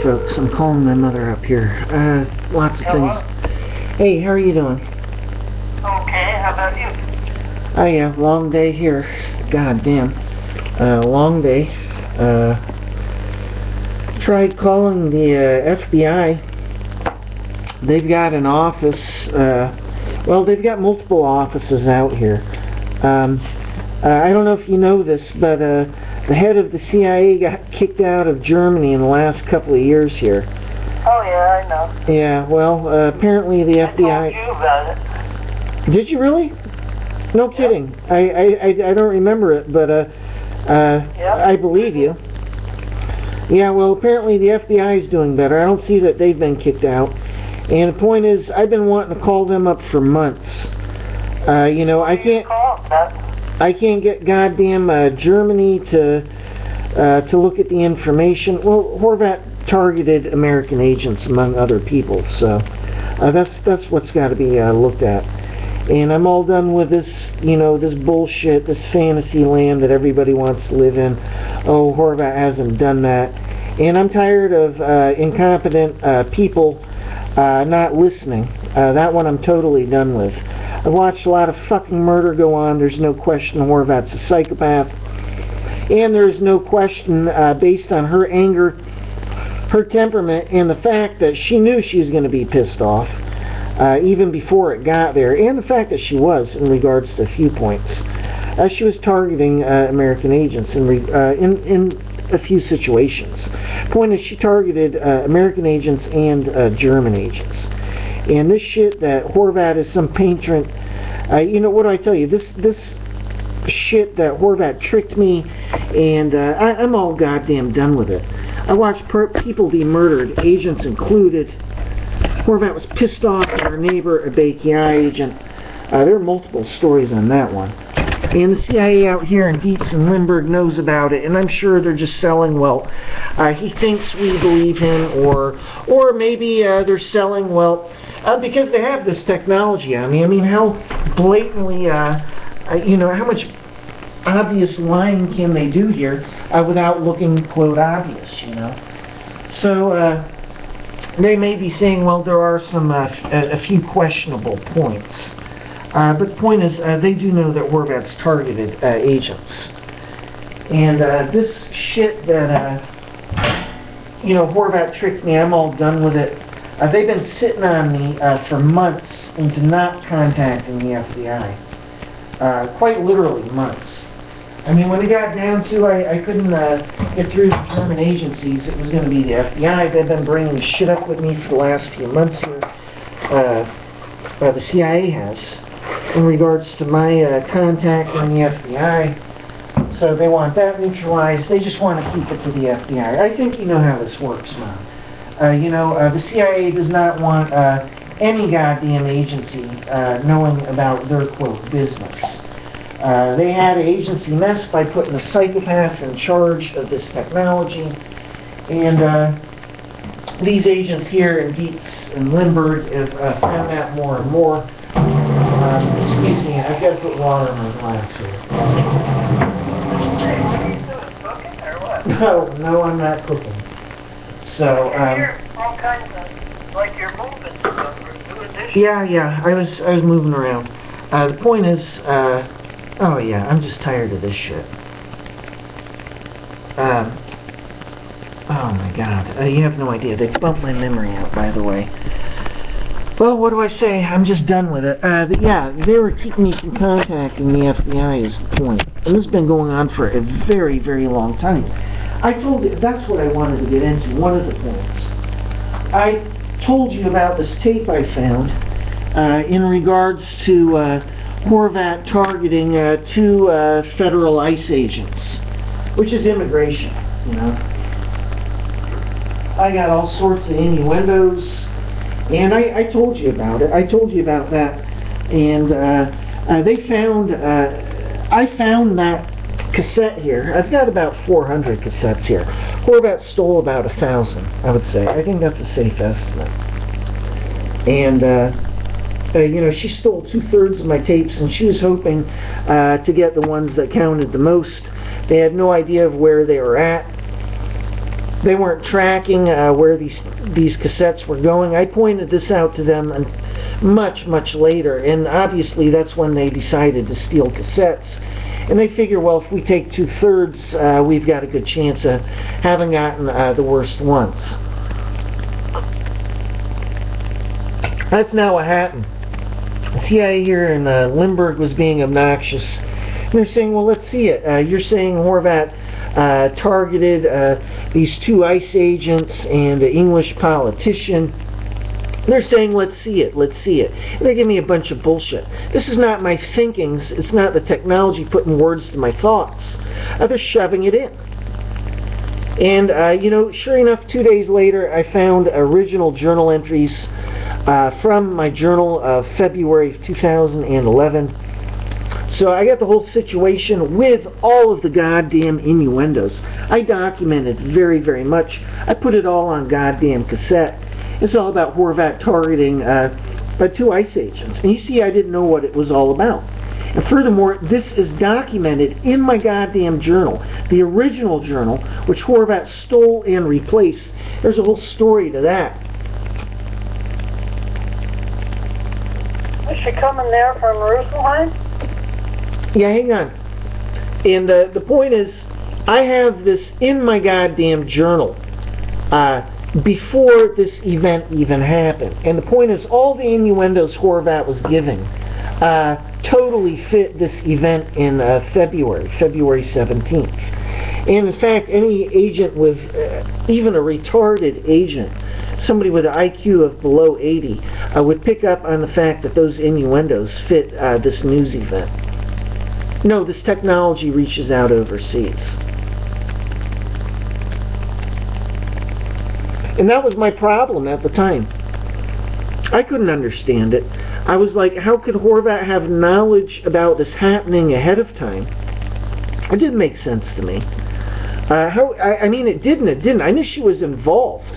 folks. I'm calling my mother up here. Lots of things. Hey, how are you doing? Okay, how about you? Oh yeah, long day here. God damn. Long day. Tried calling the FBI. They've got an office, well, they've got multiple offices out here. I don't know if you know this, but the head of the CIA got kicked out of Germany in the last couple of years here. Oh yeah, I know. Yeah, well, apparently the FBI... I told you about it. Did you really? No kidding. I don't remember it, but I believe you. Yeah, well, apparently the FBI is doing better. I don't see that they've been kicked out. And the point is, I've been wanting to call them up for months. You know, I can't get goddamn Germany to look at the information. Well, Horvat targeted American agents among other people, so that's what's got to be looked at. And I'm all done with this, you know, this bullshit, this fantasy land that everybody wants to live in. Oh, Horvat hasn't done that. And I'm tired of incompetent people not listening. That one I'm totally done with. I've watched a lot of fucking murder go on. There's no question Horvat's a psychopath. And there's no question, based on her anger, her temperament, and the fact that she knew she was going to be pissed off. Even before it got there, and the fact that she was, in regards to a few points. She was targeting American agents in a few situations. Point is, she targeted American agents and German agents. And this shit that Horvat is some patron, you know, what do I tell you? This shit that Horvat tricked me, and I'm all goddamn done with it. I watched people be murdered, agents included. Horvat was pissed off at her neighbor, a BKI agent. There are multiple stories on that one. And the CIA out here in Dietz and Limburg knows about it, and I'm sure they're just selling, well, he thinks we believe him, or maybe they're selling, well, because they have this technology on me. I mean, how blatantly, you know, how much obvious lying can they do here without looking, quote, obvious, you know? So, they may be saying, well, there are some a few questionable points. But the point is, they do know that Horvat's targeted agents. And this shit that, you know, Horvat tricked me, I'm all done with it. They've been sitting on me for months into not contacting the FBI. Quite literally months. I mean, when it got down to I couldn't get through the German agencies, it was going to be the FBI. They've been bringing shit up with me for the last few months here. The CIA has, in regards to my contacting the FBI. So they want that neutralized. They just want to keep it to the FBI. I think you know how this works, Mom. You know, the CIA does not want any goddamn agency knowing about their, quote, business. They had an agency mess by putting a psychopath in charge of this technology, and these agents here in Dietz and Limburg have found that more and more. Excuse me, I've got to put water in my glass here. Hey, what are you doing, cooking or what? No, I'm not cooking. So, you're all kinds of, like you're moving stuff or doing dishes. Yeah, I was moving around. The point is, oh yeah, I'm just tired of this shit. Oh my god, you have no idea. They bumped my memory out, by the way. Well, what do I say? I'm just done with it. Yeah, they were keeping me from contacting the FBI is the point. And this has been going on for a very, very long time. I told you, that's what I wanted to get into, one of the points. I told you about this tape I found in regards to Horvat targeting two federal ICE agents, which is immigration, you know. I got all sorts of innuendos, and I told you about it. I told you about that, and they found, I found that cassette here. I've got about 400 cassettes here. Horvat stole about 1,000, I would say. I think that's a safe estimate. And, you know, she stole 2/3 of my tapes, and she was hoping to get the ones that counted the most. They had no idea of where they were at. they weren't tracking where these cassettes were going. I pointed this out to them much, much later, and obviously that's when they decided to steal cassettes. And they figure, well, if we take 2/3, we've got a good chance of having gotten the worst ones. That's not what happened. The CIA here in Limburg was being obnoxious. And they're saying, well, let's see it. You're saying Horvat targeted these 2 ICE agents and an English politician. They're saying, let's see it, let's see it. And they give me a bunch of bullshit. This is not my thinkings. It's not the technology putting words to my thoughts. They're shoving it in. And, you know, sure enough, 2 days later, I found original journal entries from my journal of February of 2011. So I got the whole situation with all of the goddamn innuendos. I documented very, very much. I put it all on goddamn cassette. It's all about Horvat targeting by 2 ICE agents. And you see, I didn't know what it was all about. And furthermore, this is documented in my goddamn journal, the original journal, which Horvat stole and replaced. There's a whole story to that. Is she coming there from Jerusalem? Yeah, hang on. And the point is, I have this in my goddamn journal before this event even happened. And the point is, all the innuendos Horvat was giving totally fit this event in February 17th. And in fact, any agent with, even a retarded agent, somebody with an IQ of below 80, would pick up on the fact that those innuendos fit this news event. No, this technology reaches out overseas. And that was my problem at the time. I couldn't understand it. I was like, how could Horvat have knowledge about this happening ahead of time? It didn't make sense to me. I mean, it didn't. I knew she was involved.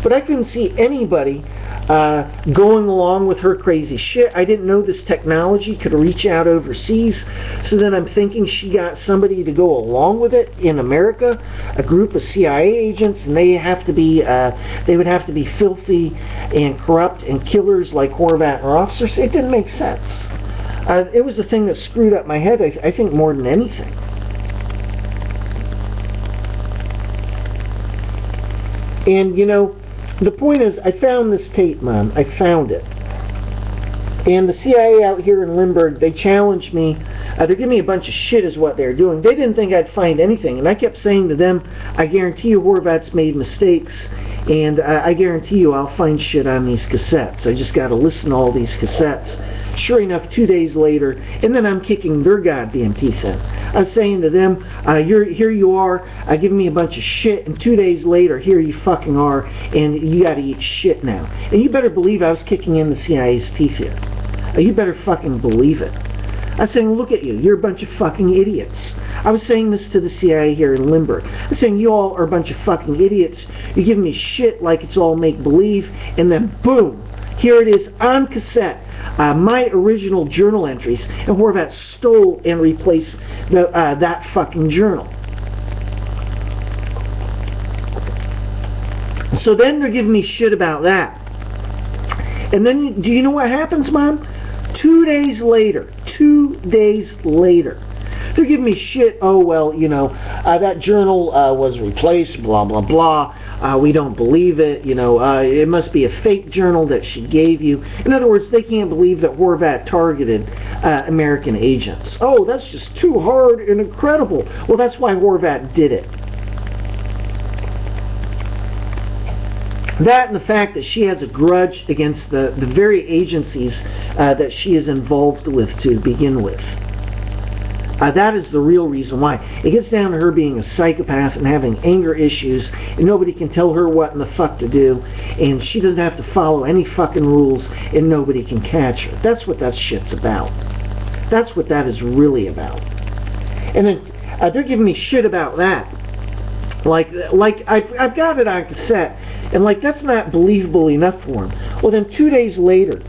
But I couldn't see anybody going along with her crazy shit. I didn't know this technology could reach out overseas. So then I'm thinking she got somebody to go along with it in America, a group of CIA agents, and they would have to be filthy and corrupt and killers like Horvat and her officers. It didn't make sense. It was the thing that screwed up my head, I think, more than anything. And, you know, the point is, I found this tape, Mom. I found it. And the CIA out here in Limburg, they challenged me. They're giving me a bunch of shit is what they're doing. They didn't think I'd find anything. And I kept saying to them, I guarantee you Horvat's made mistakes. And I guarantee you I'll find shit on these cassettes. I just got to listen to all these cassettes. Sure enough, 2 days later, and then I'm kicking their goddamn teeth in. I was saying to them, here you are, giving me a bunch of shit, and 2 days later, here you fucking are, and you gotta eat shit now. And you better believe I was kicking in the CIA's teeth here. You better fucking believe it. I was saying, look at you, you're a bunch of fucking idiots. I was saying this to the CIA here in Limburg. I was saying, you all are a bunch of fucking idiots. You're giving me shit like it's all make-believe, and then boom, here it is on cassette. My original journal entries, and Horvat stole and replaced that fucking journal. So then they're giving me shit about that. And then, do you know what happens, Mom? 2 days later, they're giving me shit. Oh, well, you know, that journal was replaced, blah, blah, blah. We don't believe it. You know, it must be a fake journal that she gave you. In other words, they can't believe that Horvat targeted American agents. Oh, that's just too hard and incredible. Well, that's why Horvat did it. That and the fact that she has a grudge against the very agencies that she is involved with to begin with. That is the real reason why. It gets down to her being a psychopath and having anger issues, and nobody can tell her what in the fuck to do, and she doesn't have to follow any fucking rules, and nobody can catch her. That's what that shit's about. That's what that is really about. And then they're giving me shit about that. Like I've got it on cassette, and like that's not believable enough for him. Well, then 2 days later,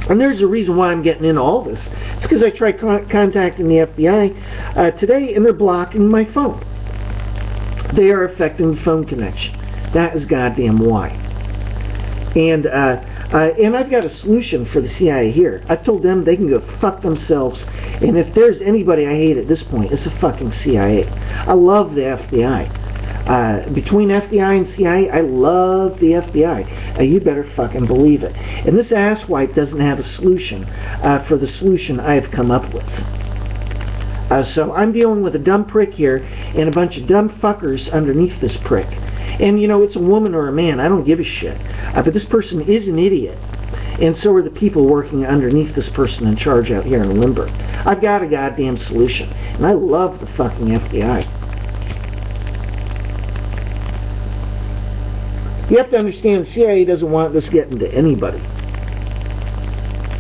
and there's a reason why I'm getting into all this. It's because I tried contacting the FBI today, and they're blocking my phone. They are affecting the phone connection. That is goddamn why. And I've got a solution for the CIA here. I've told them they can go fuck themselves. And if there's anybody I hate at this point, it's the fucking CIA. I love the FBI. Between FBI and CIA, I love the FBI. You better fucking believe it. And this asswipe doesn't have a solution for the solution I've come up with. So I'm dealing with a dumb prick here and a bunch of dumb fuckers underneath this prick. And, you know, it's a woman or a man. I don't give a shit. But this person is an idiot. And so are the people working underneath this person in charge out here in Limburg. I've got a goddamn solution. And I love the fucking FBI. You have to understand the CIA doesn't want this getting to anybody,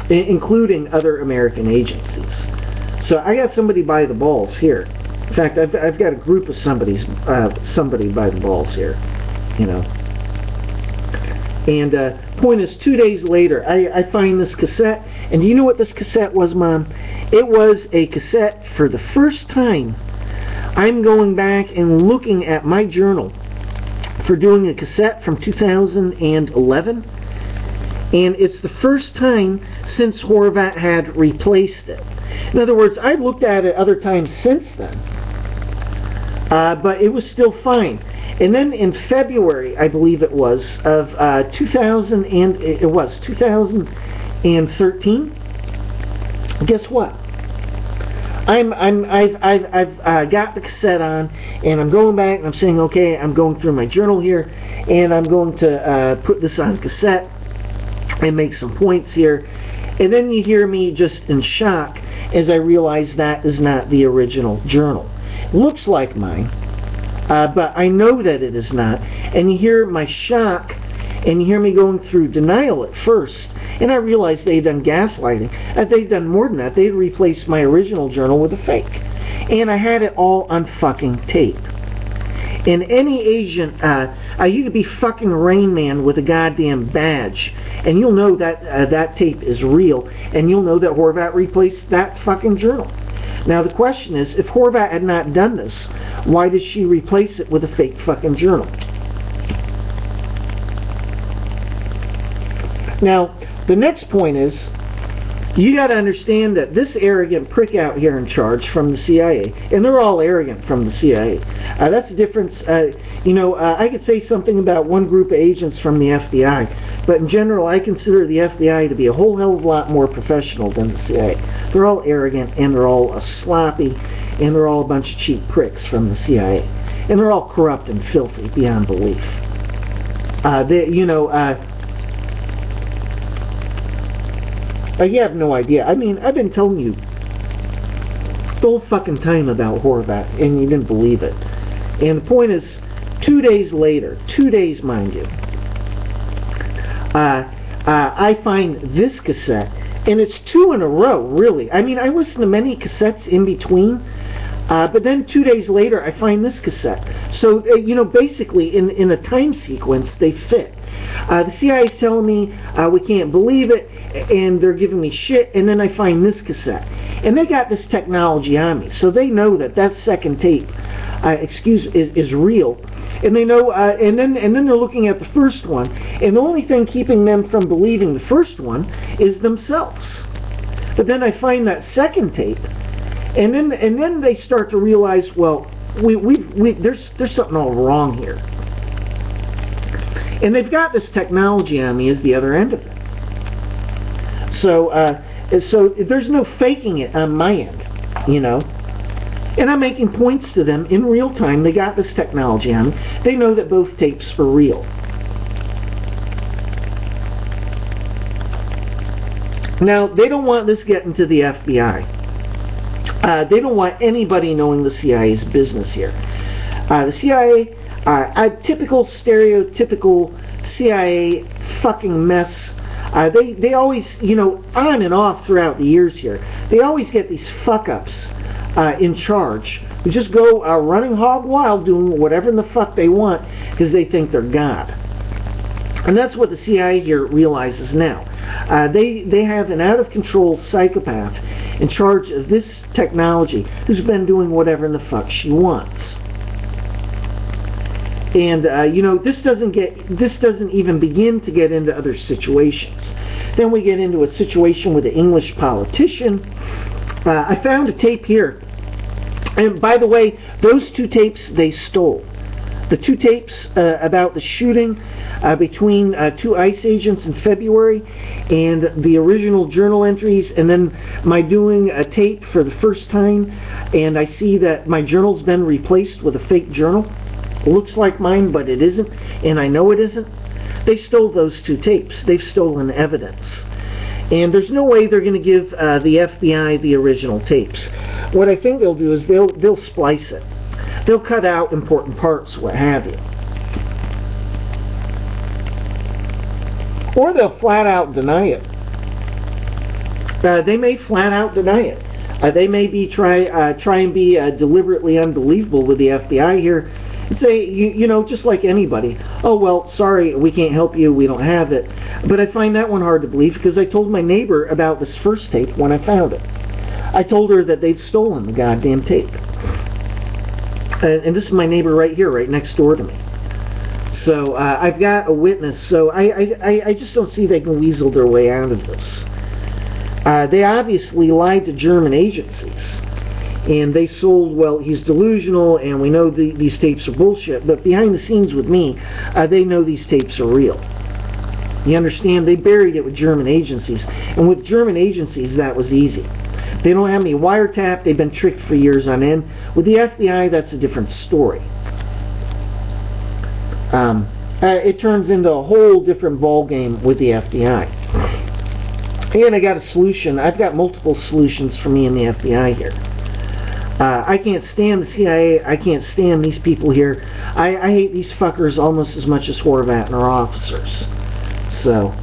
including other American agencies. So I got somebody by the balls here. In fact, I've got a group of somebody by the balls here, you know. And point is, 2 days later, I find this cassette. And do you know what this cassette was, Mom? It was a cassette for the first time. I'm going back and looking at my journal for doing a cassette from 2011. And it's the first time since Horvat had replaced it. In other words, I looked at it other times since then, but it was still fine. And then in February, I believe it was, of 2013. Guess what? I've got the cassette on, and I'm going back and I'm saying, okay, I'm going through my journal here, and I'm going to put this on cassette and make some points here. And then you hear me just in shock as I realize that is not the original journal. It looks like mine, but I know that it is not. And you hear my shock, and you hear me going through denial at first. And I realized they'd done gaslighting. They'd done more than that. They'd replaced my original journal with a fake. And I had it all on fucking tape. And any agent, you could be fucking Rain Man with a goddamn badge, and you'll know that that tape is real, and you'll know that Horvat replaced that fucking journal. Now the question is, if Horvat had not done this, why did she replace it with a fake fucking journal? Now, the next point is, you got to understand that this arrogant prick out here in charge from the CIA, and they're all arrogant from the CIA. That's the difference. I could say something about one group of agents from the FBI, but in general, I consider the FBI to be a whole hell of a lot more professional than the CIA. They're all arrogant, and they're all sloppy, and they're all a bunch of cheap pricks from the CIA. And they're all corrupt and filthy beyond belief. You have no idea. I mean, I've been telling you the whole fucking time about Horvat, and you didn't believe it. And the point is, 2 days later, 2 days, mind you, I find this cassette, and it's 2 in a row, really. I mean, I listen to many cassettes in between, but then 2 days later, I find this cassette. So, basically, in a time sequence, they fit. The CIA is telling me we can't believe it, and they're giving me shit, and then I find this cassette. And they got this technology on me, so they know that that second tape, is real. And they know, and then they're looking at the first one, and the only thing keeping them from believing the first one is themselves. But then I find that second tape, and then they start to realize, well, there's something all wrong here. And they've got this technology on me as the other end of it. So there's no faking it on my end, And I'm making points to them in real time. They got this technology on me. They know that both tapes are real. Now, they don't want this getting to the FBI. They don't want anybody knowing the CIA's business here. The CIA, a typical, stereotypical CIA fucking mess. They always, on and off throughout the years here, they always get these fuck-ups in charge who just go running hog wild doing whatever in the fuck they want because they think they're God. And that's what the CIA here realizes now. They have an out-of-control psychopath in charge of this technology who's been doing whatever in the fuck she wants. And you know, this doesn't even begin to get into other situations. Then we get into a situation with an English politician. I found a tape here, and by the way, those 2 tapes they stole. The 2 tapes about the shooting between 2 ICE agents in February, and the original journal entries, and then my doing a tape for the first time, and I see that my journal's been replaced with a fake journal. It looks like mine, but it isn't, and I know it isn't. They stole those 2 tapes. They've stolen evidence. And there's no way they're going to give the FBI the original tapes. What I think they'll do is they'll splice it. They'll cut out important parts, what have you. Or they'll flat out deny it. They may flat out deny it. They may be try and be deliberately unbelievable with the FBI here. And say, you know, just like anybody, oh, well, sorry, we can't help you, we don't have it. But I find that one hard to believe, because I told my neighbor about this first tape when I found it. I told her that they'd stolen the goddamn tape. And this is my neighbor right here, right next door to me. So I've got a witness, so I just don't see they can weasel their way out of this. They obviously lied to German agencies. And they sold, well, he's delusional, and we know these tapes are bullshit, but behind the scenes with me, they know these tapes are real. You understand? They buried it with German agencies, and with German agencies, that was easy. They don't have any wiretap, they've been tricked for years on end. With the FBI, that's a different story. It turns into a whole different ballgame with the FBI. And I got a solution. I've got multiple solutions for me and the FBI here. I can't stand the CIA. I can't stand these people here. I hate these fuckers almost as much as Horvat and our officers. So,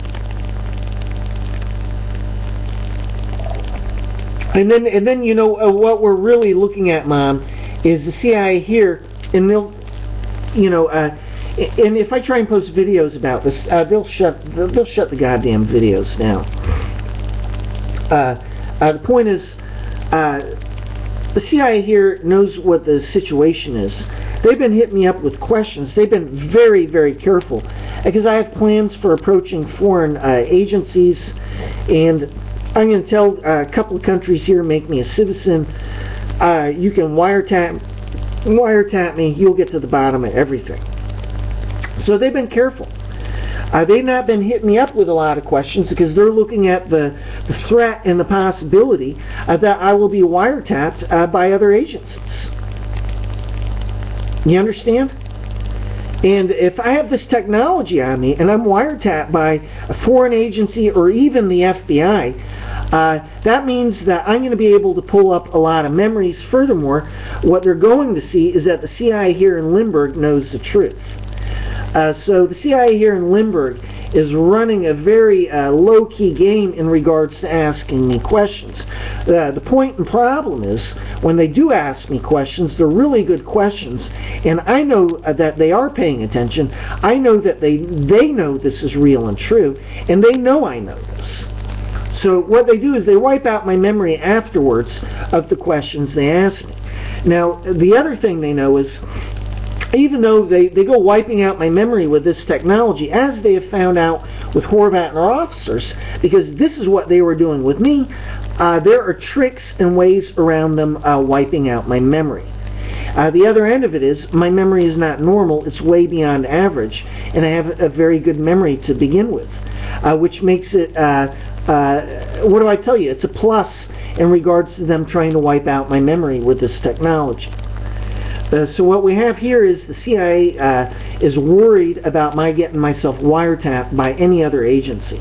and then you know what we're really looking at, Mom, is the CIA here, and they'll, you know, and if I try and post videos about this, they'll shut the goddamn videos down. The point is, the CIA here knows what the situation is. They've been hitting me up with questions. They've been very, very careful, because I have plans for approaching foreign agencies, and I'm going to tell a couple of countries here, make me a citizen. You can wiretap me. You'll get to the bottom of everything. So they've been careful. They've not been hitting me up with a lot of questions, because they're looking at the threat and the possibility that I will be wiretapped by other agencies. You understand? And if I have this technology on me and I'm wiretapped by a foreign agency or even the FBI, that means that I'm going to be able to pull up a lot of memories. Furthermore, what they're going to see is that the CIA here in Limburg knows the truth. So the CIA here in Limburg is running a very low-key game in regards to asking me questions. The point and problem is, when they do ask me questions, they're really good questions, and I know that they are paying attention. I know that they know this is real and true, and they know I know this. So what they do is they wipe out my memory afterwards of the questions they ask me. Now, the other thing they know is, even though they go wiping out my memory with this technology, as they have found out with Horvat and our officers, because this is what they were doing with me, there are tricks and ways around them wiping out my memory. The other end of it is, my memory is not normal, it's way beyond average, and I have a very good memory to begin with, which makes it, what do I tell you, it's a plus in regards to them trying to wipe out my memory with this technology. So what we have here is the CIA is worried about my getting myself wiretapped by any other agency.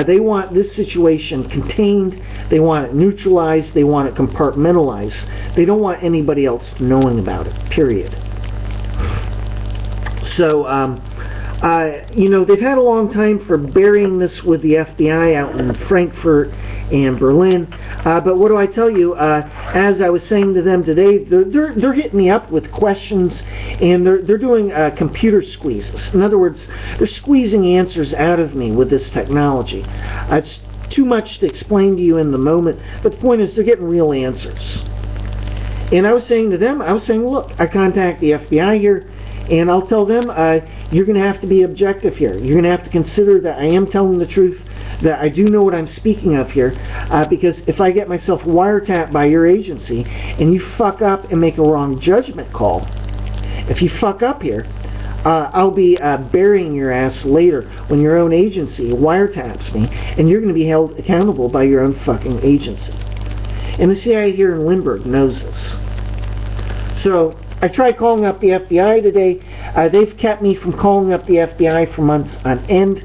They want this situation contained, they want it neutralized, they want it compartmentalized. They don't want anybody else knowing about it, period. So, you know, they've had a long time for burying this with the FBI out in Frankfurt and Berlin. But what do I tell you? As I was saying to them today, they're hitting me up with questions, and they're doing computer squeezes. In other words, they're squeezing answers out of me with this technology. It's too much to explain to you in the moment, but the point is they're getting real answers. And I was saying to them, I was saying, look, I contact the FBI here, And I'll tell them, you're going to have to be objective here. You're going to have to consider that I am telling the truth, that I do know what I'm speaking of here, because if I get myself wiretapped by your agency and you fuck up and make a wrong judgment call, if you fuck up here, I'll be burying your ass later when your own agency wiretaps me, and you're going to be held accountable by your own fucking agency. And the CIA here in Limburg knows this. So I tried calling up the FBI today. They've kept me from calling up the FBI for months on end.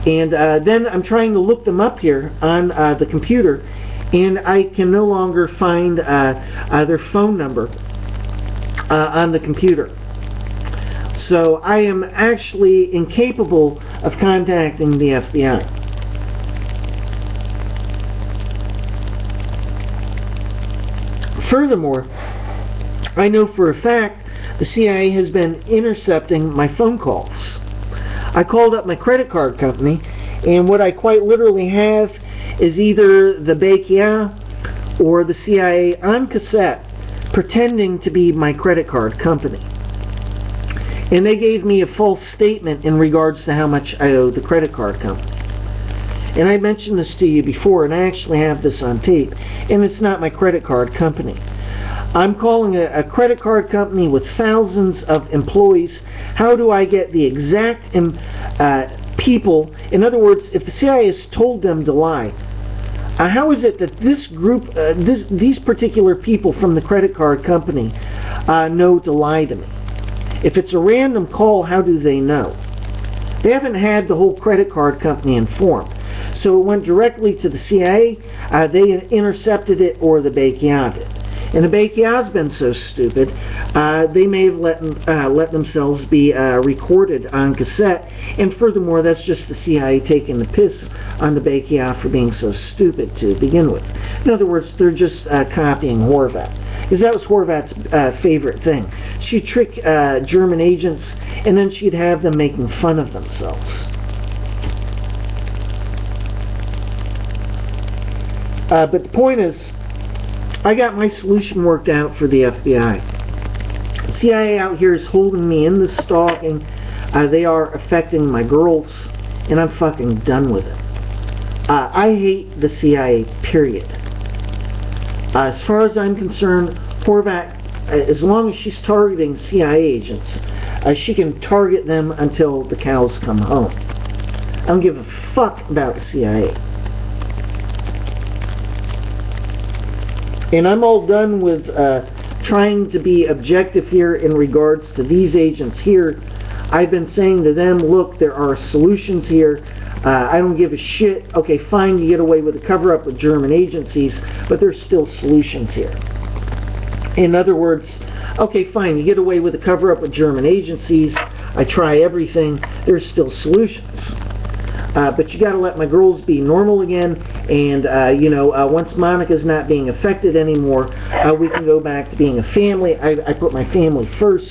And then I'm trying to look them up here on the computer, and I can no longer find their phone number on the computer. So I am actually incapable of contacting the FBI. Furthermore, I know for a fact the CIA has been intercepting my phone calls. I called up my credit card company, and what I quite literally have is either the PSYCHOPATH or the CIA on cassette pretending to be my credit card company. And they gave me a false statement in regards to how much I owe the credit card company. And I mentioned this to you before, and I actually have this on tape, and it's not my credit card company. I'm calling a credit card company with thousands of employees. How do I get the exact people? In other words, if the CIA has told them to lie, how is it that this group, these particular people from the credit card company know to lie to me? If it's a random call, how do they know? They haven't had the whole credit card company informed. So it went directly to the CIA, they intercepted it, or the PSYCHOPATH did. And the PSYCHOPATH's been so stupid, they may have let themselves be recorded on cassette, and furthermore, that's just the CIA taking the piss on the PSYCHOPATH for being so stupid to begin with. In other words, they're just copying Horvat. Because that was Horvat's favorite thing. She'd trick German agents, and then she'd have them making fun of themselves. But the point is, I got my solution worked out for the FBI. The CIA out here is holding me in the stalking. They are affecting my girls, and I'm fucking done with it. I hate the CIA, period. As far as I'm concerned, Horvat, as long as she's targeting CIA agents, she can target them until the cows come home. I don't give a fuck about the CIA. And I'm all done with trying to be objective here in regards to these agents here. I've been saying to them, look, there are solutions here. I don't give a shit. Okay, fine, you get away with a cover-up with German agencies, but there's still solutions here. In other words, okay, fine, you get away with a cover-up with German agencies. I try everything. There's still solutions. But you got to let my girls be normal again, and once Monica's not being affected anymore, we can go back to being a family. I put my family first,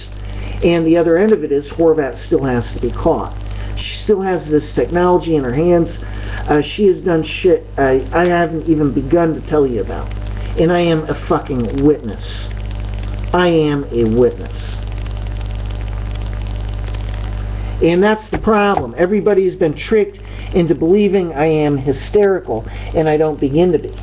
and the other end of it is Horvat still has to be caught. She still has this technology in her hands. She has done shit I haven't even begun to tell you about, and I am a fucking witness. I am a witness. And that's the problem. Everybody's been tricked into believing I am hysterical, and I don't begin to be.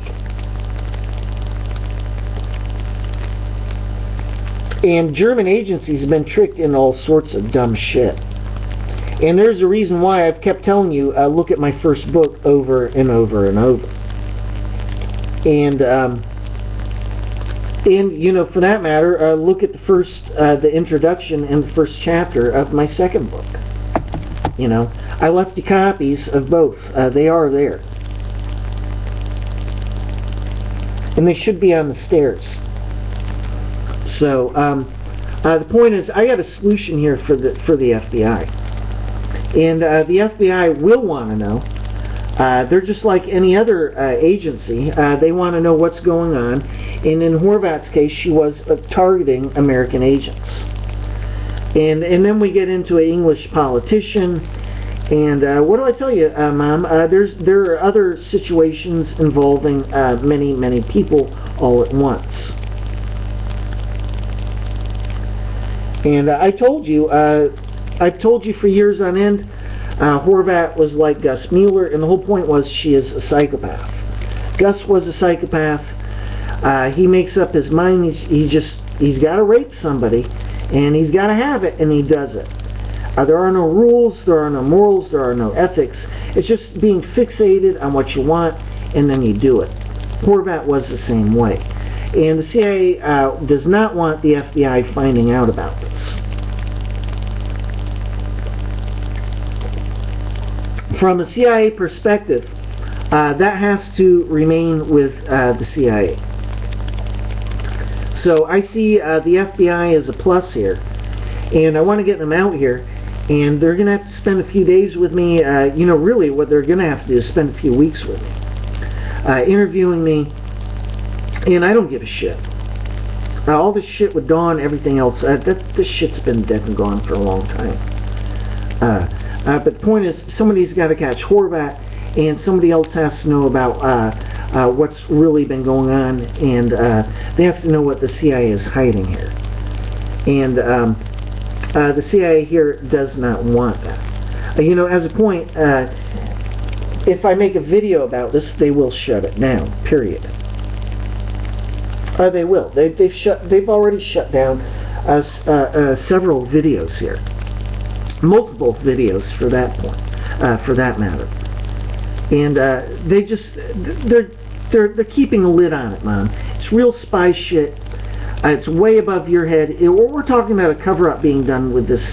And German agencies have been tricked in all sorts of dumb shit. And there's a reason why I've kept telling you, look at my first book over and over and over. And for that matter, look at the introduction and the first chapter of my second book. I left you copies of both. They are there. And they should be on the stairs. So, the point is, I got a solution here for the FBI. And the FBI will want to know. They're just like any other agency. They want to know what's going on. And in Horvat's case, she was targeting American agents. And then we get into an English politician. And what do I tell you, Mom? There are other situations involving many, many people all at once. And I told you, I've told you for years on end, Horvat was like Gus Mueller, and the whole point was she is a psychopath. Gus was a psychopath. He makes up his mind. He's got to rape somebody, and he's got to have it, and he does it. There are no rules, there are no morals, there are no ethics. It's just being fixated on what you want, and then you do it. Horvat was the same way. And the CIA does not want the FBI finding out about this. From a CIA perspective, that has to remain with the CIA. So I see the FBI as a plus here, and I want to get them out here, and they're going to have to spend a few days with me. You know, really what they're going to have to do is spend a few weeks with me, interviewing me, and I don't give a shit. All this shit with Dawn, everything else, this shit's been dead and gone for a long time. But the point is, somebody's got to catch Horvat, and somebody else has to know about what's really been going on, and they have to know what the CIA is hiding here. And the CIA here does not want that. You know, as a point, if I make a video about this, they will shut it down, period. They will. They've already shut down several videos here. Multiple videos for that point, for that matter. And they're keeping a lid on it, man. It's real spy shit. It's way above your head. We're talking about a cover-up being done with this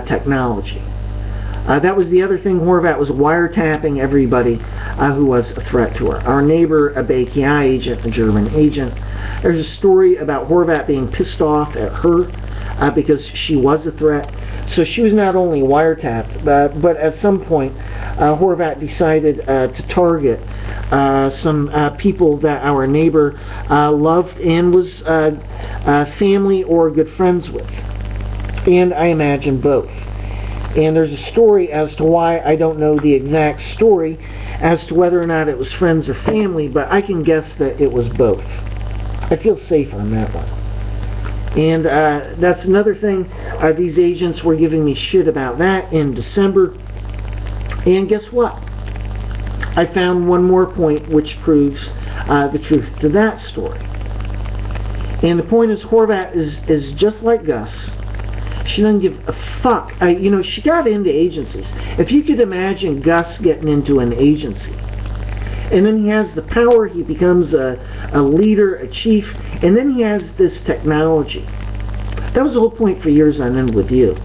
technology. That was the other thing. Horvat was wiretapping everybody who was a threat to her. Our neighbor, a BKI agent, a German agent. There's a story about Horvat being pissed off at her because she was a threat. So she was not only wiretapped, but at some point Horvat decided to target some people that our neighbor loved and was family or good friends with. And I imagine both. And there's a story as to why. I don't know the exact story as to whether or not it was friends or family, but I can guess that it was both. I feel safe on that one. And that's another thing. These agents were giving me shit about that in December. And guess what? I found one more point which proves the truth to that story. And the point is, Horvat is just like Gus. She doesn't give a fuck. You know, she got into agencies. If you could imagine Gus getting into an agency, and then he has the power, he becomes a leader, a chief, and then he has this technology. That was the whole point for years on end with you.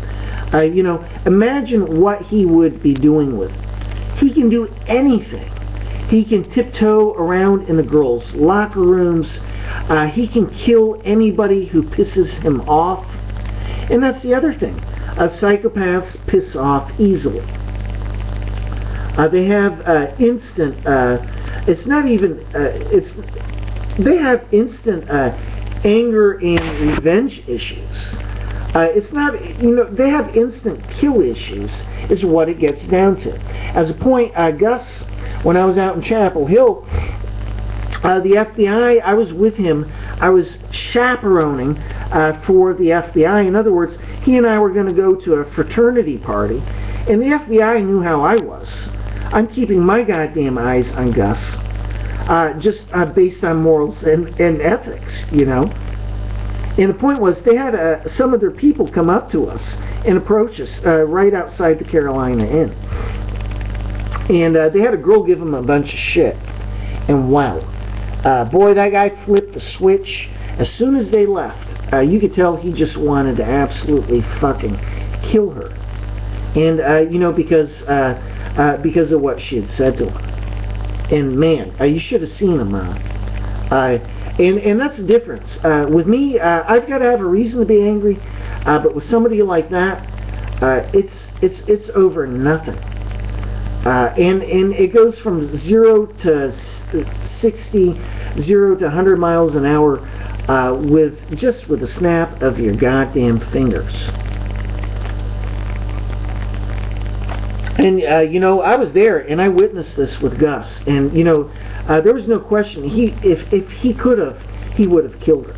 You know, imagine what he would be doing with it. He can do anything. He can tiptoe around in the girls' locker rooms. He can kill anybody who pisses him off. And that's the other thing. Psychopaths piss off easily. They have instant, it's not even, they have instant anger and revenge issues. It's not, you know, they have instant kill issues is what it gets down to. As a point, Gus, when I was out in Chapel Hill, the FBI, I was with him, I was chaperoning for the FBI. In other words, he and I were going to go to a fraternity party, and the FBI knew how I was. I'm keeping my goddamn eyes on Gus, just based on morals and ethics, you know. And the point was, they had some of their people come up to us and approach us right outside the Carolina Inn. And they had a girl give them a bunch of shit. And wow. Boy, that guy flipped the switch. As soon as they left, you could tell he just wanted to absolutely fucking kill her. And, you know, because of what she had said to him. And man, you should have seen him. And that's the difference. With me, I've got to have a reason to be angry. But with somebody like that, it's over nothing. And it goes from 0 to 60, 0 to 100 miles an hour with a snap of your goddamn fingers. And you know, I was there and I witnessed this with Gus, and you know, there was no question. If he could have, he would have killed her.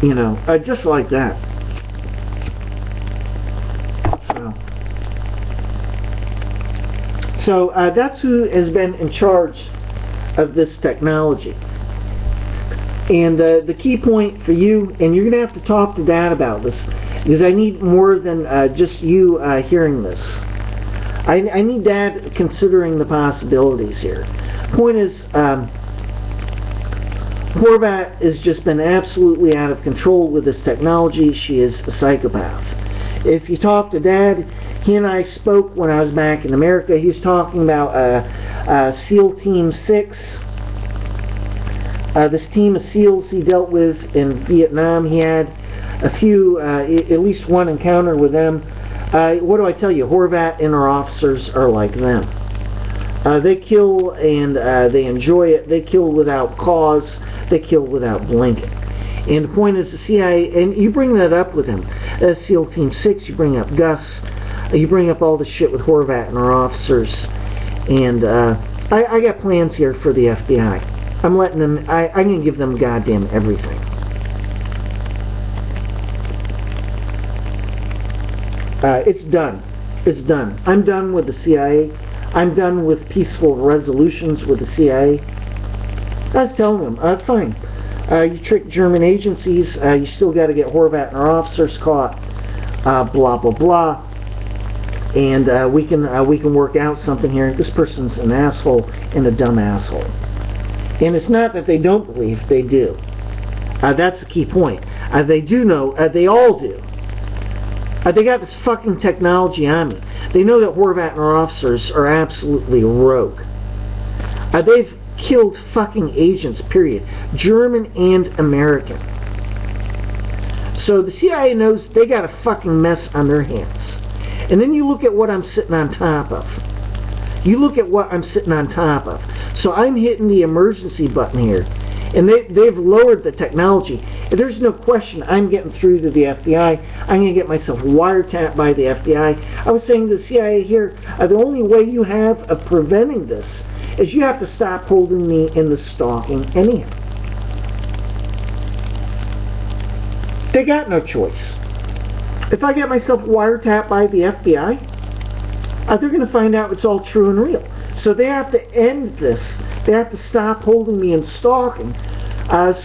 You know, just like that. So that's who has been in charge of this technology. And the key point for you, and you're going to have to talk to Dad about this, because I need more than just you hearing this. I need Dad considering the possibilities here. Point is, Horvat has just been absolutely out of control with this technology. She is a psychopath. If you talk to Dad, he and I spoke when I was back in America. He's talking about SEAL Team 6. This team of SEALs he dealt with in Vietnam. He had a few, at least one encounter with them. What do I tell you? Horvat and our officers are like them. They kill and they enjoy it. They kill without cause. They kill without blinking. And the point is, the CIA, and you bring that up with him. SEAL Team 6, you bring up Gus. You bring up all the shit with Horvat and our officers. And I got plans here for the FBI. I'm letting them, I'm going to give them goddamn everything. It's done. It's done. I'm done with the CIA. I'm done with peaceful resolutions with the CIA. I was telling them, fine. You trick German agencies. You still got to get Horvat and our officers caught. Blah blah blah. And we can work out something here. This person's an asshole and a dumb asshole. And it's not that they don't believe; they do. That's the key point. They do know. They all do. They got this fucking technology on me. They know that Horvat and our officers are absolutely rogue. They've killed fucking agents, period. German and American. So the CIA knows they got a fucking mess on their hands. And then you look at what I'm sitting on top of. You look at what I'm sitting on top of. So I'm hitting the emergency button here. And they've lowered the technology. And there's no question I'm getting through to the FBI. I'm going to get myself wiretapped by the FBI. I was saying to the CIA here, the only way you have of preventing this is you have to stop holding me in the stalking anyhow. They got no choice. If I get myself wiretapped by the FBI, they're going to find out it's all true and real. So they have to end this. They have to stop holding me in stalking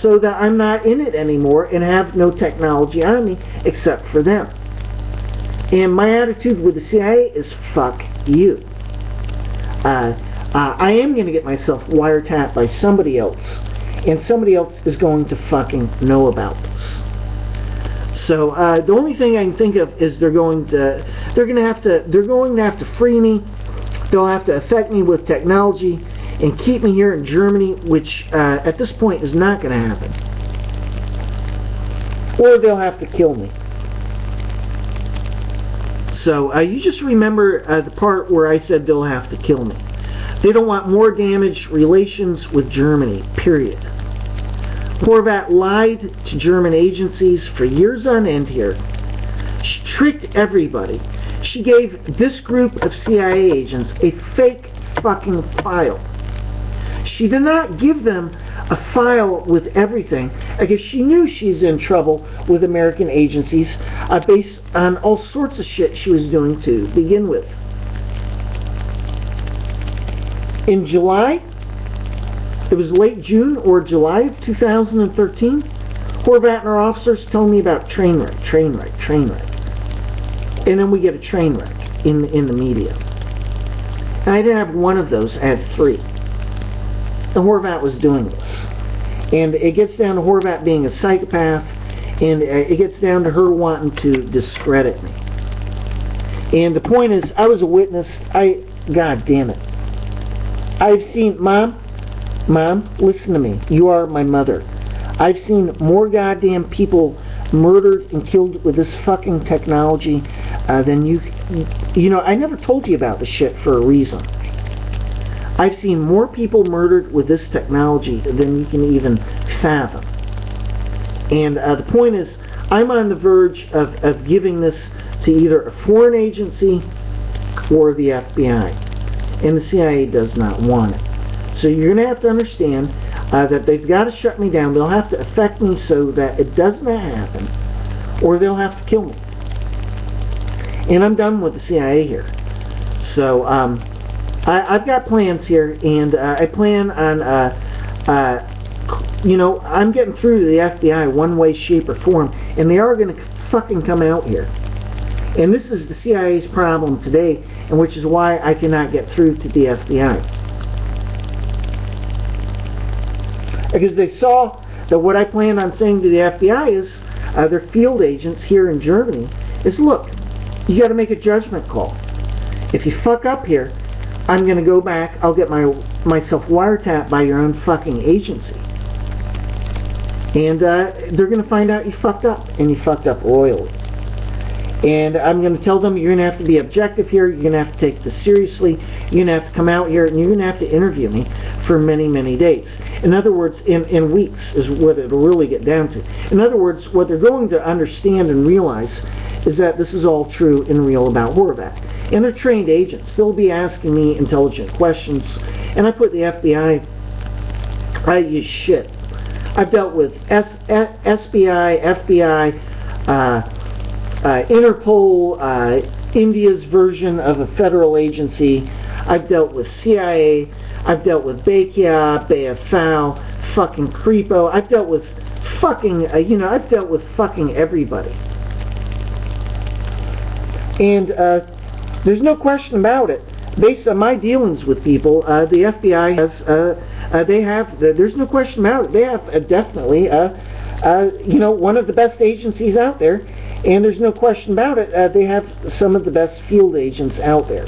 so that I'm not in it anymore and have no technology on me except for them. And my attitude with the CIA is fuck you. I am going to get myself wiretapped by somebody else, and somebody else is going to fucking know about this. So the only thing I can think of is they're going to have to free me. They'll have to affect me with technology and keep me here in Germany, which at this point is not going to happen. Or they'll have to kill me. So you just remember the part where I said they'll have to kill me. They don't want more damaged relations with Germany, period. Horvat lied to German agencies for years on end here. She tricked everybody. She gave this group of CIA agents a fake fucking file. She did not give them a file with everything because she knew she's in trouble with American agencies based on all sorts of shit she was doing to begin with. In July, it was late June or July of 2013, Horvat and our officers told me about train wreck. And then we get a train wreck in the media. And I didn't have one of those, I had 3. And Horvat was doing this. And it gets down to Horvat being a psychopath, and it gets down to her wanting to discredit me. And the point is, I was a witness. God damn it. I've seen, Mom, listen to me. You are my mother. I've seen more goddamn people murdered and killed with this fucking technology than you know, I never told you about this shit for a reason. I've seen more people murdered with this technology than you can even fathom. And the point is, I'm on the verge of giving this to either a foreign agency or the FBI. And the CIA does not want it. So you're going to have to understand that they've got to shut me down. They'll have to affect me so that it does not happen, or they'll have to kill me. And I'm done with the CIA here. So I've got plans here, and I plan on, you know, I'm getting through to the FBI one way, shape, or form, and they are going to fucking come out here. And this is the CIA's problem today, and which is why I cannot get through to the FBI. Because they saw that what I plan on saying to the FBI is, their field agents here in Germany, is look, you got to make a judgment call. If you fuck up here, I'm going to go back, I'll get myself wiretapped by your own fucking agency. And they're going to find out you fucked up, and you fucked up royally. And I'm going to tell them you're going to have to be objective here, you're going to have to take this seriously, you're going to have to come out here, and you're going to have to interview me for many, many days. In other words, in weeks is what it'll really get down to. In other words, what they're going to understand and realize is that this is all true and real about Horvat. And they're trained agents. They'll be asking me intelligent questions. And I put the FBI, I use shit. I've dealt with SBI, FBI, Interpol, India's version of a federal agency. I've dealt with CIA. I've dealt with Bakia, BFL, fucking Creepo. I've dealt with fucking, you know, I've dealt with fucking everybody. And there's no question about it. Based on my dealings with people, the FBI has, there's no question about it. They have definitely, you know, one of the best agencies out there. And there's no question about it, they have some of the best field agents out there.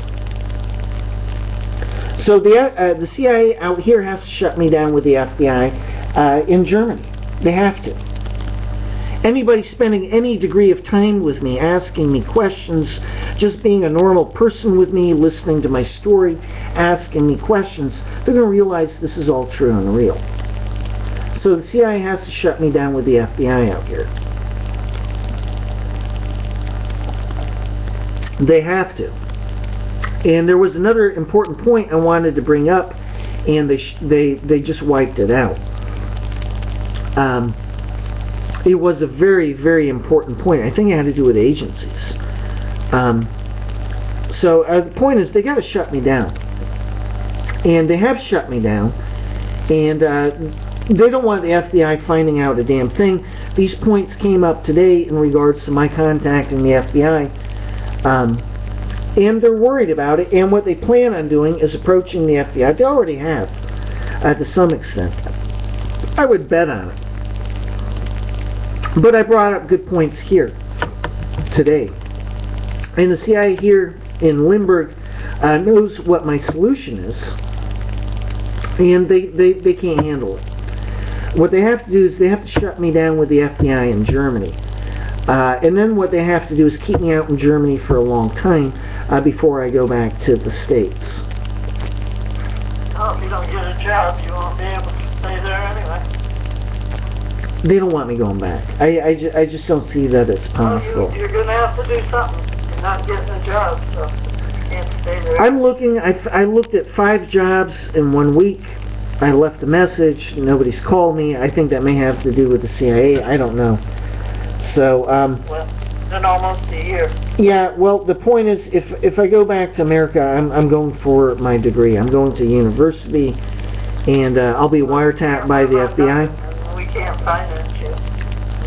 So the CIA out here has to shut me down with the FBI in Germany. They have to. Anybody spending any degree of time with me, asking me questions, just being a normal person with me, listening to my story, asking me questions, they're going to realize this is all true and real. So the CIA has to shut me down with the FBI out here. They have to. And there was another important point I wanted to bring up, and they just wiped it out. It was a very, very important point. I think it had to do with agencies. So the point is, they got to shut me down. And they have shut me down. And they don't want the FBI finding out a damn thing. These points came up today in regards to my contacting the FBI. And they're worried about it, and what they plan on doing is approaching the FBI. They already have, to some extent. I would bet on it. But I brought up good points here today. And the CIA here in Limburg knows what my solution is, and they can't handle it. What they have to do is they have to shut me down with the FBI in Germany. And then what they have to do is keep me out in Germany for a long time before I go back to the States. Oh, if you don't get a job, you won't be able to stay there anyway. They don't want me going back. I just don't see that it's possible. Well, you're going to have to do something. You're not getting a job, so you can't stay there. I'm looking, I looked at 5 jobs in 1 week. I left a message. Nobody's called me. I think that may have to do with the CIA. I don't know. So, well, in almost a year. Yeah, well, the point is, if I go back to America, I'm going for my degree. I'm going to university, and I'll be wiretapped by the FBI. We can't finance you.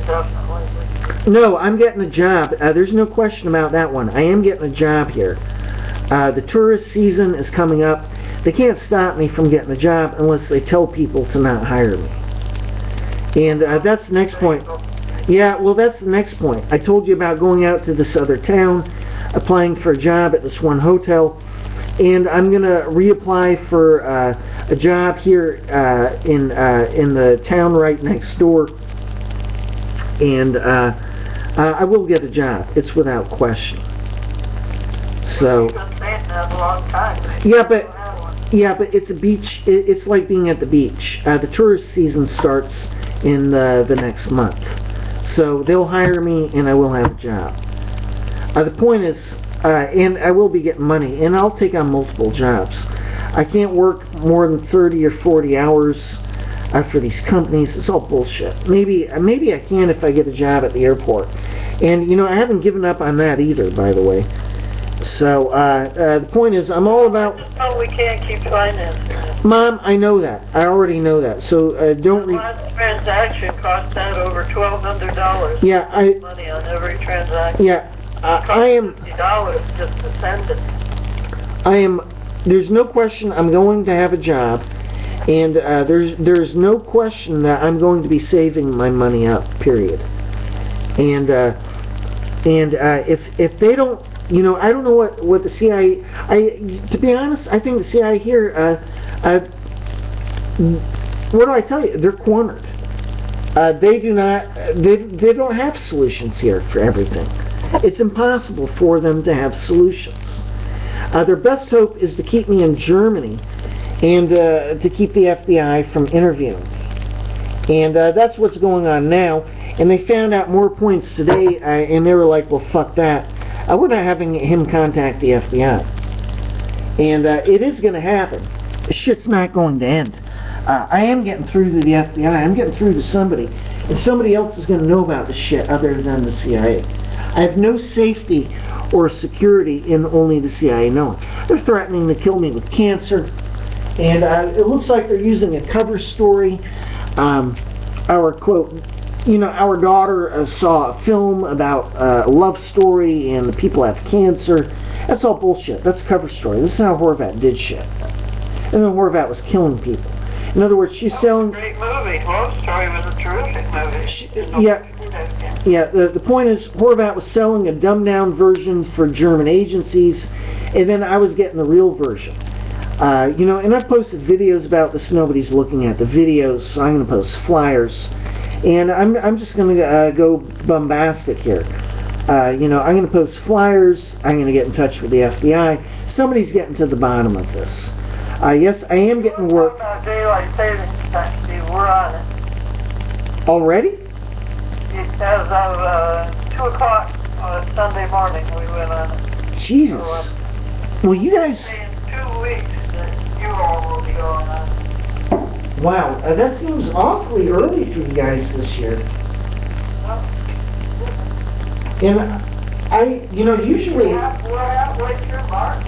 Definitely. No, I'm getting a job. There's no question about that one. I am getting a job here. The tourist season is coming up. They can't stop me from getting a job unless they tell people to not hire me. And that's the next point. Yeah, well, that's the next point. I told you about going out to this other town, applying for a job at this one hotel, and I'm going to reapply for a job here in the town right next door, and I will get a job. It's without question. So. You've been saying that a long time. Yeah, but it's a beach. It's like being at the beach. The tourist season starts in the next month. So they'll hire me, and I will have a job. The point is, and I will be getting money, and I'll take on multiple jobs. I can't work more than 30 or 40 hours for these companies. It's all bullshit. Maybe I can if I get a job at the airport. And, you know, I haven't given up on that either, by the way. So, the point is, I'm all about... Oh, we can't keep financing it. Mom, I know that. I already know that. So, don't... The last transaction cost that over $1,200. Yeah, money on every transaction. Yeah, I am... $50 just to send it. I am... There's no question I'm going to have a job, and there's no question that I'm going to be saving my money up, period. And if they don't... You know, I don't know what the CIA... to be honest, I think the CIA here... what do I tell you? They're cornered. They do not... They don't have solutions here for everything. It's impossible for them to have solutions. Their best hope is to keep me in Germany and to keep the FBI from interviewing me. And that's what's going on now. And they found out more points today, and they were like, well, fuck that. We're not having him contact the FBI. And it is going to happen. This shit's not going to end. I am getting through to the FBI. I'm getting through to somebody. And somebody else is going to know about this shit other than the CIA. I have no safety or security in only the CIA knowing. They're threatening to kill me with cancer. And it looks like they're using a cover story. Our quote... You know, our daughter saw a film about a love story and the people have cancer. That's all bullshit. That's a cover story. This is how Horvat did shit. And then Horvat was killing people. In other words, she's selling... Great movie. Love Story was a terrific movie. Yeah, the point is, Horvat was selling a dumbed-down version for German agencies, and then I was getting the real version. You know, and I've posted videos about this. Nobody's looking at the videos, so I'm going to post flyers. And I'm just going to go bombastic here. You know, I'm going to post flyers. I'm going to get in touch with the FBI. Somebody's getting to the bottom of this. Yes, I am getting work. Daylight savings time, Steve. We're on it. Already? As of 2 o'clock on Sunday morning, we went on it. Jesus. So, well, you guys... In 2 weeks, you all will be going on it. Wow, that seems awfully early for you guys this year. And you know, usually... We're halfway through March.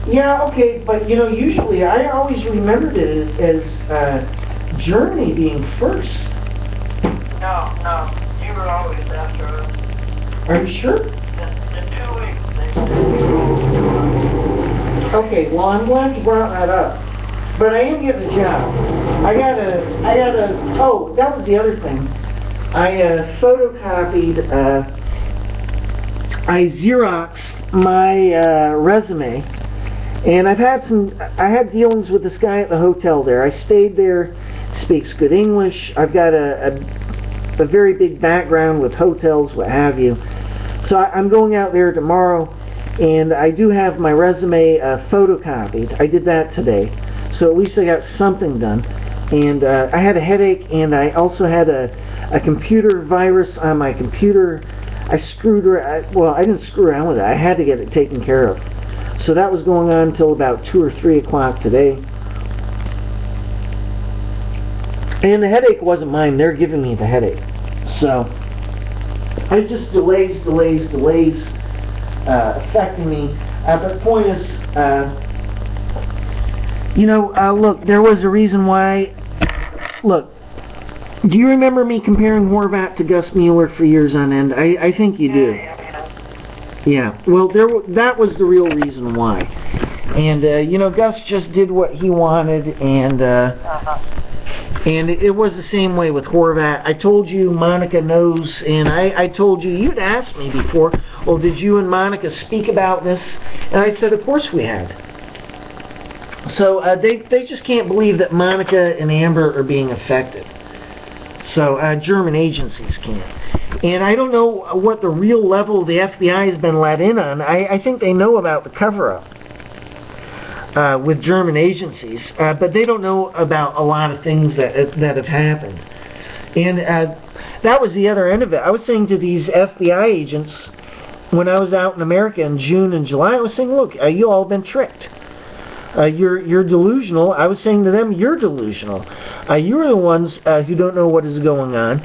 Yeah, okay, but you know, usually I always remembered it as Germany being first. No, you were always after us. Are you sure? In 2 weeks, they said. Okay, well, I'm glad you brought that up. But I am getting a job. I gotta, oh, that was the other thing. I photocopied, I Xeroxed my resume, and I had dealings with this guy at the hotel there. I stayed there, speaks good English. I've got a very big background with hotels, what have you. So I'm going out there tomorrow, and I do have my resume photocopied. I did that today. So at least I got something done. And I had a headache, and I also had a computer virus on my computer. I screwed around. Well, I didn't screw around with it. I had to get it taken care of. So that was going on until about 2 or 3 o'clock today. And the headache wasn't mine. They're giving me the headache. So it just delays affecting me. But the point is... you know, look, there was a reason why... Look, do you remember me comparing Horvat to Gus Mueller for years on end? I think you do. Yeah, well, that was the real reason why. And, you know, Gus just did what he wanted, and it was the same way with Horvat. I told you Monica knows, and I told you, you'd asked me before, well, did you and Monica speak about this? And I said, of course we had. So they just can't believe that Monica and Amber are being affected. So German agencies can't. And I don't know what the real level the FBI has been let in on. I think they know about the cover-up with German agencies, but they don't know about a lot of things that have happened. And that was the other end of it. I was saying to these FBI agents, when I was out in America in June and July, I was saying, look, you all have been tricked. You're delusional. I was saying to them, you're delusional. You're the ones who don't know what is going on.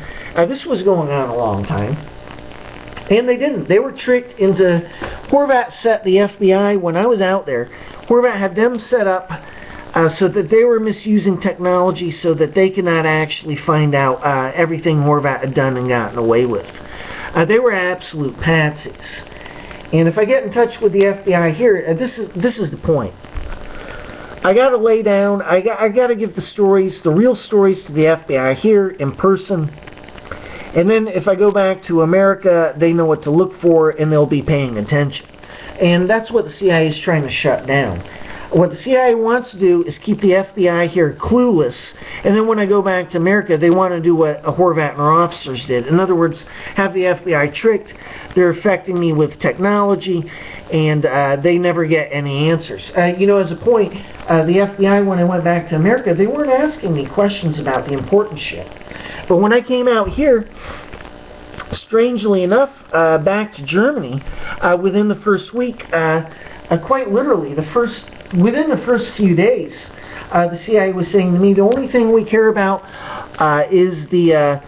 This was going on a long time. And they didn't. They were tricked into... Horvat set the FBI, when I was out there, Horvat had them set up so that they were misusing technology so that they could not actually find out everything Horvat had done and gotten away with. They were absolute patsies. And if I get in touch with the FBI here, this is the point. I got to lay down, I got to give the stories, the real stories to the FBI here in person. And then if I go back to America, they know what to look for and they'll be paying attention. And that's what the CIA is trying to shut down. What the CIA wants to do is keep the FBI here clueless, and then when I go back to America, they want to do what Horvat and our officers did. In other words, have the FBI tricked. They're affecting me with technology, and they never get any answers. You know, as a point, the FBI, when I went back to America, they weren't asking me questions about the important shit. But when I came out here, strangely enough, back to Germany, within the first week, quite literally, within the first few days, the CIA was saying to me, the only thing we care about is the...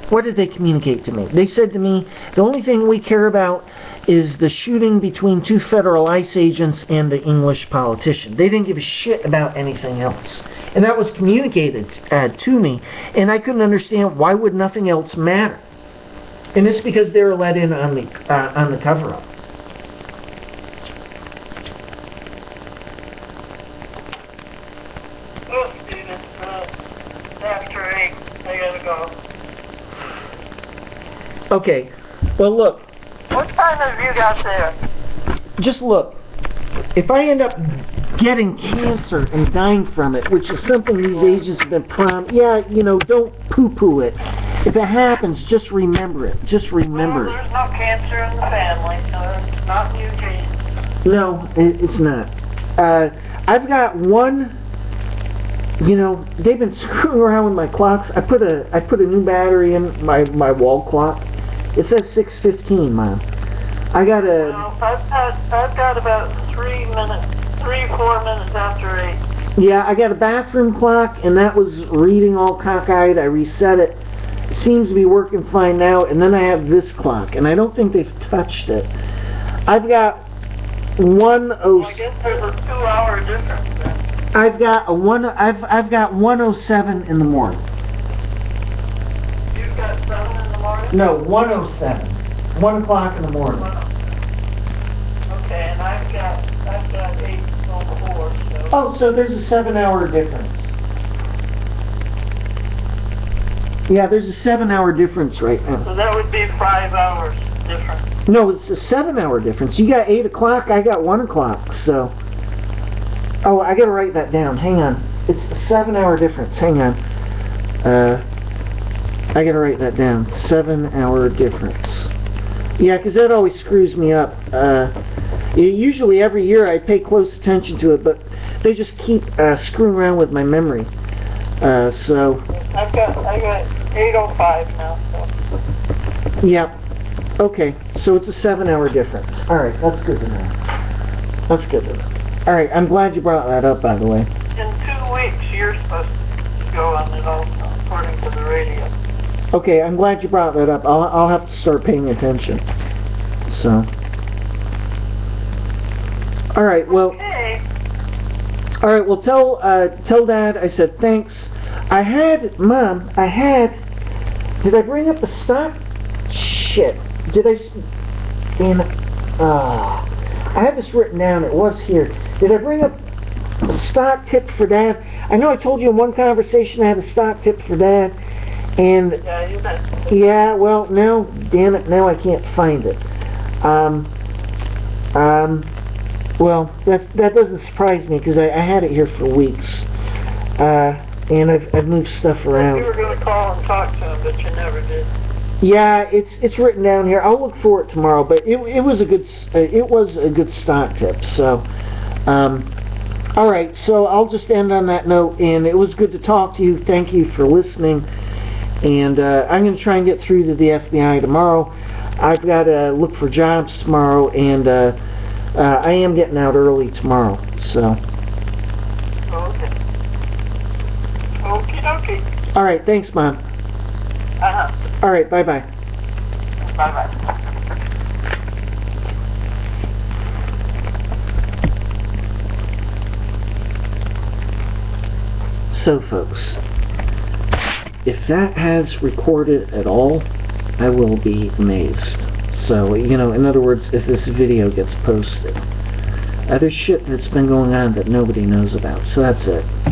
what did they communicate to me? They said to me, the only thing we care about is the shooting between 2 federal ICE agents and the English politician. They didn't give a shit about anything else. And that was communicated to me, and I couldn't understand why would nothing else matter. And it's because they were let in on the cover-up. Oh, Steve, it's after 8. I gotta go. Okay, well look. What time have you got there? Just look. If I end up getting cancer and dying from it, which is something these agents have been yeah, you know, don't poo-poo it. If it happens, just remember it. Just remember it. There's no cancer in the family, so it's not new genes. No, it's not. I've got one... You know, they've been screwing around with my clocks. I put a new battery in my wall clock. It says 6:15, Mom. I got a... Well, I've got about 4 minutes after 8. Yeah, I got a bathroom clock, and that was reading all cockeyed. I reset it. It seems to be working fine now, and then I have this clock, and I don't think they've touched it. I've got Well, I guess there's a 2-hour difference then. I've got 1:07 in the morning. You've got 7 in the morning? No, 1:07. 1 o'clock in the morning. Okay, and I've got 8:04. So. Oh, so there's a 7-hour difference. Yeah, there's a 7-hour difference right now. So that would be 5 hours difference. No, it's a 7-hour difference. You got 8 o'clock, I got 1 o'clock, so... Oh, I gotta write that down. Hang on. It's a 7-hour difference. Hang on. I gotta write that down. 7-hour difference. Yeah, because that always screws me up. Usually every year I pay close attention to it, but they just keep screwing around with my memory. So... I got 8:05 now, so... Yeah. Okay, so it's a 7-hour difference. Alright, that's good to know. That's good to know. Alright, I'm glad you brought that up, by the way. In 2 weeks, you're supposed to go on it also, according to the radio. Okay, I'm glad you brought that up. I'll have to start paying attention. So. Alright, well... Okay. Alright, well, tell Dad I said thanks. Mom, did I bring up the stock? Shit. Did I... Damn it. I had this written down. It was here. Did I bring up a stock tip for Dad? I know I told you in one conversation I had a stock tip for Dad. And... Yeah, you bet. Yeah, well, now, damn it, now I can't find it. Well, that doesn't surprise me because I had it here for weeks. And I've moved stuff around. You were going to call and talk to him, but you never did. Yeah, it's written down here. I'll look for it tomorrow. But it was a good stock tip. So, all right. So I'll just end on that note. And it was good to talk to you. Thank you for listening. And I'm going to try and get through to the FBI tomorrow. I've got to look for jobs tomorrow, and I am getting out early tomorrow. So. Okay. Okie dokie. All right. Thanks, Mom. Uh-huh. All right. Bye-bye. Bye-bye. So, folks, if that has recorded at all, I will be amazed. So, you know, in other words, if this video gets posted, there's shit that's been going on that nobody knows about. So that's it.